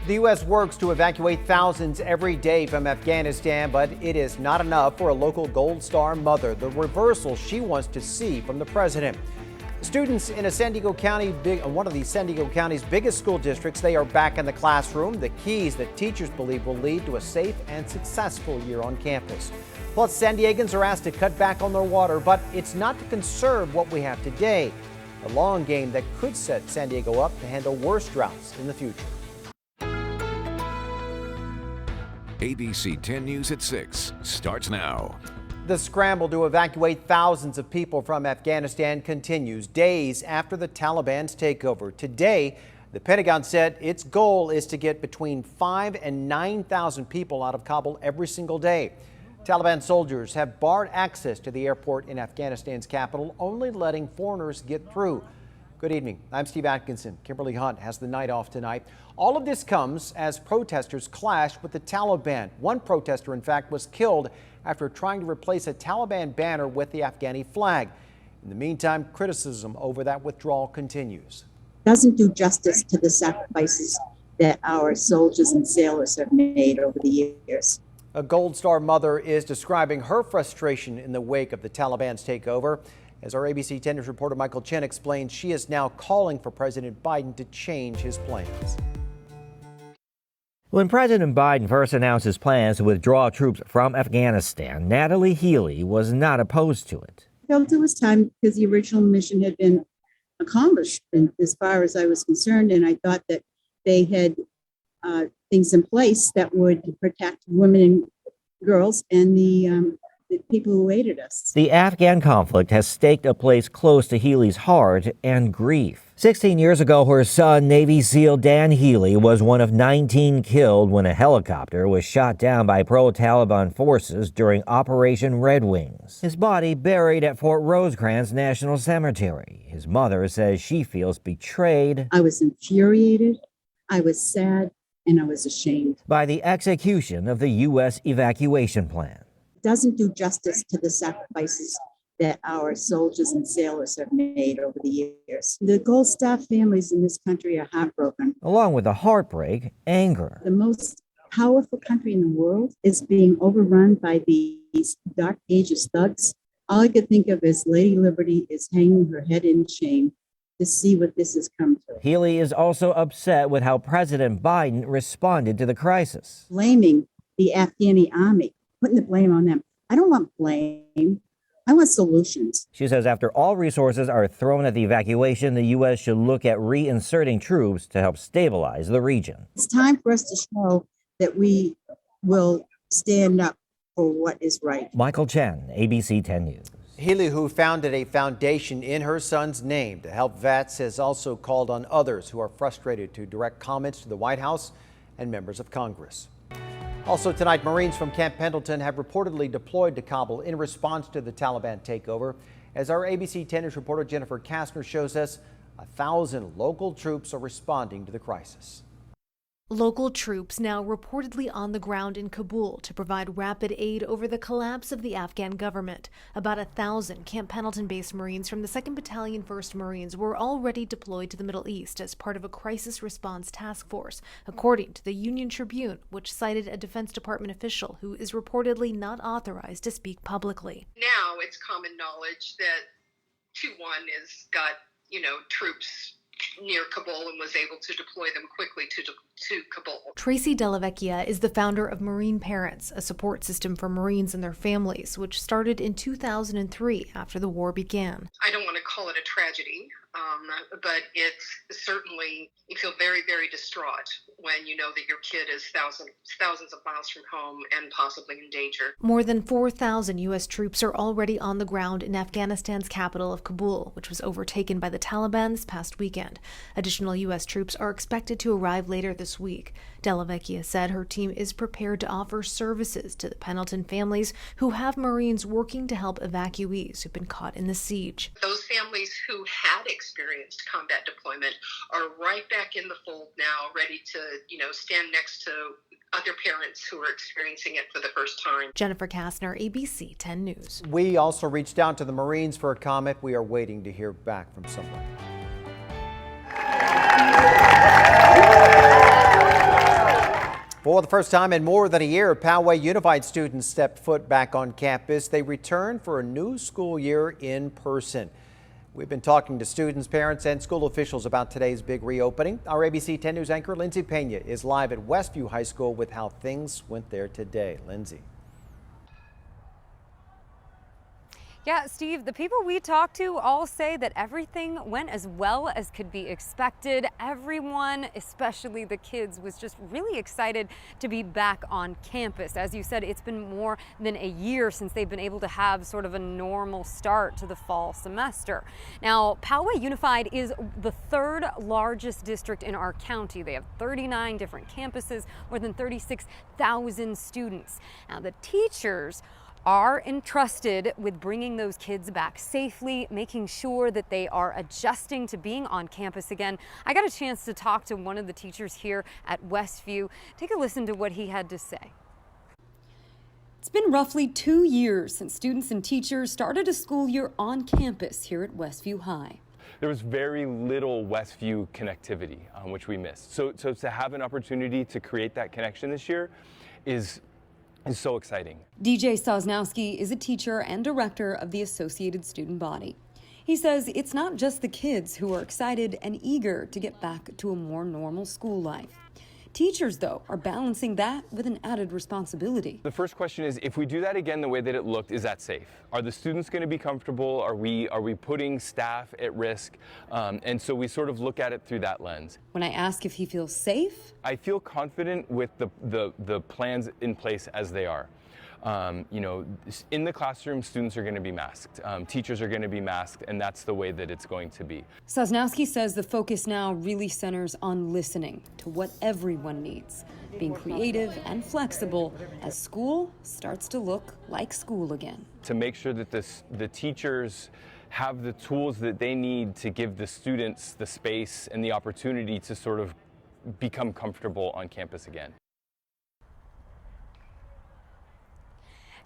The U.S. works to evacuate thousands every day from Afghanistan, but it is not enough for a local Gold Star mother. The reversal she wants to see from the president. Students in one of the San Diego County's biggest school districts, they are back in the classroom. The keys that teachers believe will lead to a safe and successful year on campus. Plus, San Diegans are asked to cut back on their water, but it's not to conserve what we have today. A long game that could set San Diego up to handle worse droughts in the future. ABC 10 News at 6 starts now. The scramble to evacuate thousands of people from Afghanistan continues days after the Taliban's takeover. Today, the Pentagon said its goal is to get between 5,000 and 9,000 people out of Kabul every single day. Taliban soldiers have barred access to the airport in Afghanistan's capital, only letting foreigners get through. Good evening. I'm Steve Atkinson. Kimberly Hunt has the night off tonight. All of this comes as protesters clash with the Taliban. One protester, in fact, was killed after trying to replace a Taliban banner with the Afghani flag. In the meantime, criticism over that withdrawal continues. Doesn't do justice to the sacrifices that our soldiers and sailors have made over the years. A Gold Star mother is describing her frustration in the wake of the Taliban's takeover. As our ABC 10 News reporter Michael Chen explains, she is now calling for President Biden to change his plans. When President Biden first announced his plans to withdraw troops from Afghanistan, Natalie Healy was not opposed to it. I felt it was time because the original mission had been accomplished as far as I was concerned, and I thought that they had things in place that would protect women and girls and the people who aided us. The Afghan conflict has staked a place close to Healy's heart and grief. 16 years ago, her son, Navy SEAL Dan Healy, was one of 19 killed when a helicopter was shot down by pro-Taliban forces during Operation Red Wings. His body buried at Fort Rosecrans National Cemetery. His mother says she feels betrayed. I was infuriated, I was sad, and I was ashamed by the execution of the U.S. evacuation plan. Doesn't do justice to the sacrifices that our soldiers and sailors have made over the years. The Gold Star families in this country are heartbroken. Along with the heartbreak, anger. The most powerful country in the world is being overrun by these dark ages thugs. All I could think of is Lady Liberty is hanging her head in shame to see what this has come to. Healy is also upset with how President Biden responded to the crisis. Blaming the Afghani army, putting the blame on them. I don't want blame. I want solutions. She says after all resources are thrown at the evacuation, the U.S. should look at reinserting troops to help stabilize the region. It's time for us to show that we will stand up for what is right. Michael Chen, ABC 10 News. Healy, who founded a foundation in her son's name to help vets, has also called on others who are frustrated to direct comments to the White House and members of Congress. Also tonight, Marines from Camp Pendleton have reportedly deployed to Kabul in response to the Taliban takeover. As our ABC 10 News reporter Jennifer Kastner shows us, 1,000 local troops are responding to the crisis. Local troops now reportedly on the ground in Kabul to provide rapid aid over the collapse of the Afghan government. About 1,000 Camp Pendleton-based Marines from the 2nd Battalion 1st Marines were already deployed to the Middle East as part of a crisis response task force, according to the Union Tribune, which cited a Defense Department official who is reportedly not authorized to speak publicly. Now it's common knowledge that 2-1 has got, troops near Kabul and was able to deploy them quickly to Kabul. Tracy Delavecchia is the founder of Marine Parents, a support system for Marines and their families, which started in 2003 after the war began. I don't want to call it a tragedy, but it's certainly, you feel very, very distraught when you know that your kid is thousands of miles from home and possibly in danger. More than 4,000 U.S. troops are already on the ground in Afghanistan's capital of Kabul, which was overtaken by the Taliban this past weekend. Additional U.S. troops are expected to arrive later this week. Delavecchia said her team is prepared to offer services to the Pendleton families who have Marines working to help evacuees who've been caught in the siege. Those families who had experienced combat deployment are right back in the fold now, ready to, stand next to other parents who are experiencing it for the first time. Jennifer Kastner, ABC 10 News. We also reached out to the Marines for a comment. We are waiting to hear back from someone. For the first time in more than a year, Poway Unified students stepped foot back on campus. They return for a new school year in person. We've been talking to students, parents, and school officials about today's big reopening. Our ABC 10 News anchor, Lindsay Pena, is live at Westview High School with how things went there today. Lindsay. Yeah, Steve, the people we talked to all say that everything went as well as could be expected. Everyone, especially the kids, was just really excited to be back on campus. As you said, it's been more than a year since they've been able to have sort of a normal start to the fall semester. Now, Poway Unified is the third largest district in our county. They have 39 different campuses, more than 36,000 students. Now, the teachers are entrusted with bringing those kids back safely, making sure that they are adjusting to being on campus again. I got a chance to talk to one of the teachers here at Westview. Take a listen to what he had to say. It's been roughly 2 years since students and teachers started a school year on campus here at Westview High. There was very little Westview connectivity, which we missed. So to have an opportunity to create that connection this year is so exciting. DJ Sosnowski is a teacher and director of the Associated Student Body. He says it's not just the kids who are excited and eager to get back to a more normal school life. Teachers, though, are balancing that with an added responsibility. The first question is, if we do that again the way that it looked, is that safe? Are the students going to be comfortable? Are we putting staff at risk? And so we sort of look at it through that lens. When I ask if he feels safe, I feel confident with the plans in place as they are. In the classroom, students are going to be masked. Teachers are going to be masked, and that's the way that it's going to be. Sosnowski says the focus now really centers on listening to what everyone needs, being creative and flexible as school starts to look like school again. To make sure that the teachers have the tools that they need to give the students the space and the opportunity to sort of become comfortable on campus again.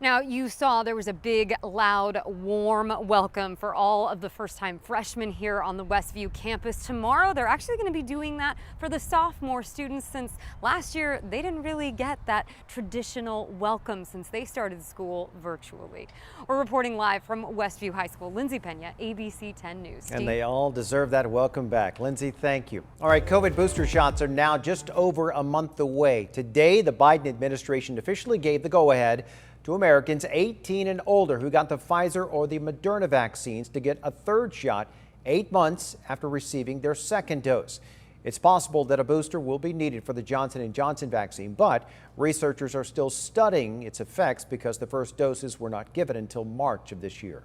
Now, you saw there was a big, loud, warm welcome for all of the first-time freshmen here on the Westview campus. Tomorrow, they're actually going to be doing that for the sophomore students, since last year they didn't really get that traditional welcome since they started school virtually. We're reporting live from Westview High School. Lindsay Pena, ABC 10 News. Steve? And they all deserve that welcome back. Lindsay, thank you. All right, COVID booster shots are now just over a month away. Today, the Biden administration officially gave the go-ahead to Americans 18 and older who got the Pfizer or the Moderna vaccines to get a third shot 8 months after receiving their second dose. It's possible that a booster will be needed for the Johnson & Johnson vaccine, but researchers are still studying its effects because the first doses were not given until March of this year.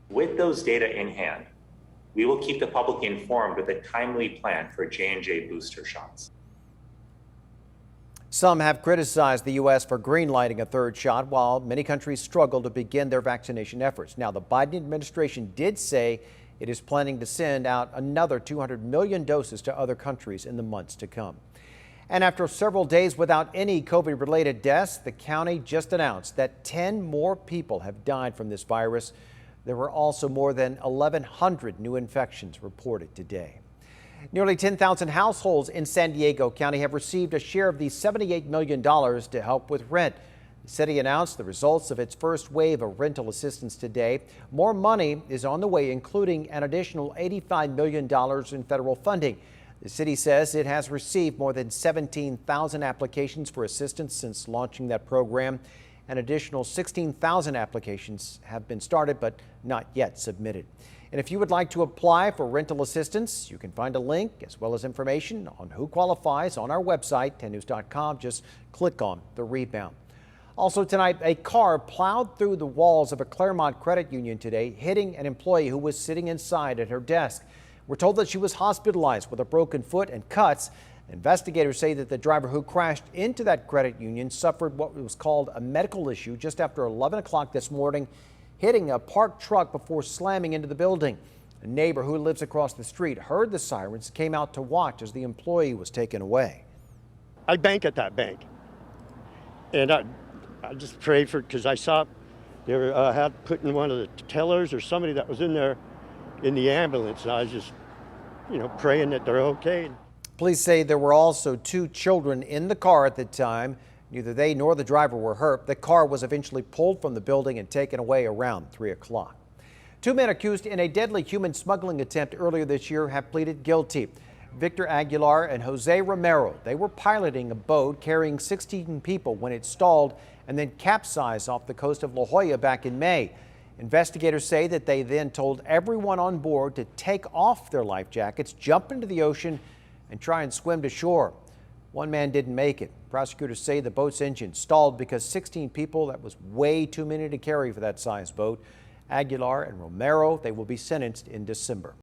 With those data in hand, we will keep the public informed with a timely plan for J&J booster shots. Some have criticized the U.S. for greenlighting a third shot, while many countries struggle to begin their vaccination efforts. Now, the Biden administration did say it is planning to send out another 200 million doses to other countries in the months to come. And after several days without any COVID-related deaths, the county just announced that 10 more people have died from this virus. There were also more than 1,100 new infections reported today. Nearly 10,000 households in San Diego County have received a share of the $78 million to help with rent. The city announced the results of its first wave of rental assistance today. More money is on the way, including an additional $85 million in federal funding. The city says it has received more than 17,000 applications for assistance since launching that program. An additional 16,000 applications have been started but not yet submitted. And if you would like to apply for rental assistance, you can find a link as well as information on who qualifies on our website, 10news.com. Just click on the rebound. Also tonight, a car plowed through the walls of a Claremont credit union today, hitting an employee who was sitting inside at her desk. We're told that she was hospitalized with a broken foot and cuts. Investigators say that the driver who crashed into that credit union suffered what was called a medical issue just after 11 o'clock this morning, hitting a parked truck before slamming into the building. A neighbor who lives across the street heard the sirens, came out to watch as the employee was taken away. I bank at that bank, and I just prayed for, because I saw they were had put in one of the tellers or somebody that was in there in the ambulance, and I was just, praying that they're okay. Police say there were also 2 children in the car at the time. Neither they nor the driver were hurt. The car was eventually pulled from the building and taken away around 3 o'clock. 2 men accused in a deadly human smuggling attempt earlier this year have pleaded guilty. Victor Aguilar and Jose Romero, they were piloting a boat carrying 16 people when it stalled and then capsized off the coast of La Jolla back in May. Investigators say that they then told everyone on board to take off their life jackets, jump into the ocean, and try and swim to shore. One man didn't make it. Prosecutors say the boat's engine stalled because 16 people, that was way too many to carry for that size boat. Aguilar and Romero, they will be sentenced in December.